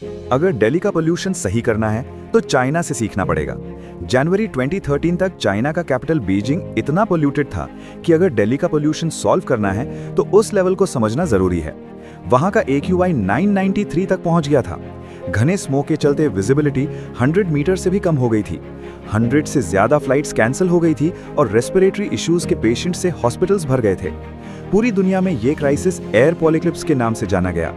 अगर दिल्ली का पोल्यूशन सही करना है तो चाइना से सीखना पड़ेगा। जनवरी 2013 तक चाइना का कैपिटल बीजिंग इतना पोल्यूटेड था कि अगर दिल्ली का पोल्यूशन सॉल्व करना है तो उस लेवल को समझना जरूरी है। वहां का AQI 993 तक पहुंच गया था। घने स्मोक के चलते विजिबिलिटी 100 मीटर से भी कम हो गई थी। 100 से ज्यादा फ्लाइट्स कैंसिल हो गई थी और रेस्पिरेटरी इश्यूज के पेशेंट से हॉस्पिटल्स भर गए थे। पूरी दुनिया में ये क्राइसिस एयर पॉलिक्लिप्स के नाम से जाना गया।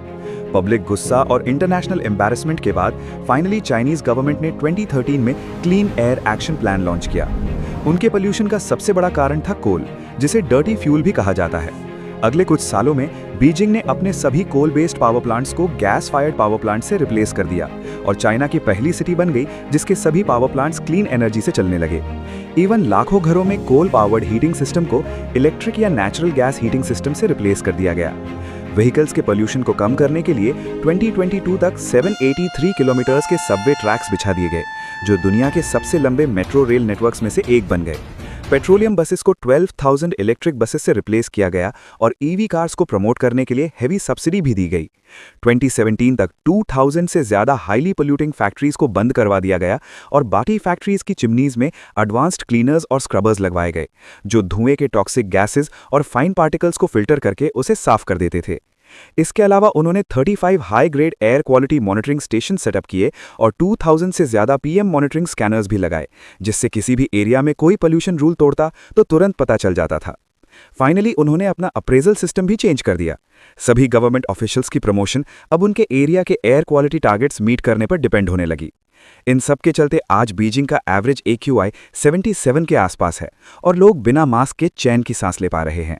पब्लिक गुस्सा और इंटरनेशनल एम्बैरेसमेंट के बाद फाइनली चाइनीज गवर्नमेंट ने 2013 में clean air action plan launch किया। उनके पोल्यूशन का सबसे बड़ा कारण था कोल, जिसे डर्टी फ्यूल भी कहा जाता है। अगले कुछ सालों में बीजिंग ने अपने सभी कोल बेस्ड पावर प्लांट्स को गैस फायर्ड पावर प्लांट से रिप्लेस कर दिया और चाइना की पहली सिटी बन गई जिसके सभी पावर प्लांट्स क्लीन एनर्जी से चलने लगे। इवन लाखों घरों में कोल पावर्ड हीटिंग सिस्टम को इलेक्ट्रिक या नेचुरल गैस हीटिंग सिस्टम से रिप्लेस कर दिया गया। व्हीकल्स के पोल्यूशन को कम करने के लिए 2022 तक 783 किलोमीटर्स के सबवे ट्रैक्स बिछा दिए गए, जो दुनिया के सबसे लंबे मेट्रो रेल नेटवर्क्स में से एक बन गए। पेट्रोलियम बसेस को 12,000 इलेक्ट्रिक बसेस से रिप्लेस किया गया और ईवी कार्स को प्रमोट करने के लिए हेवी सब्सिडी भी दी गई। 2017 तक 2000 से ज्यादा हाईली पोल्यूटिंग फैक्ट्रीज को बंद करवा दिया गया और बाकी फैक्ट्रीज की चिमनीज में एडवांस्ड क्लीनर्स और स्क्रबर्स लगवाए गए, जो धुएं के टॉक्सिक गैसेस और फाइन पार्टिकल्स को फिल्टर करके उसे साफ कर देते थे। इसके अलावा उन्होंने 35 high grade air quality monitoring station setup किए और 2000 से ज्यादा PM मॉनिटरिंग स्कैनर्स भी लगाए, जिससे किसी भी एरिया में कोई पोल्यूशन रूल तोड़ता तो तुरंत पता चल जाता था। फाइनली उन्होंने अपना अप्रेजल सिस्टम भी चेंज कर दिया। सभी गवर्नमेंट ऑफिशियल्स की प्रमोशन अब उनके एरिया के एयर क्वालिटी टारगेट्स मीट करने पर डिपेंड होने लगी। इन सब के चलते आज बीजिंग का एवरेज AQI 77 के आसपास है और लोग बिना मास्क के चैन की सांस ले पा रहे हैं।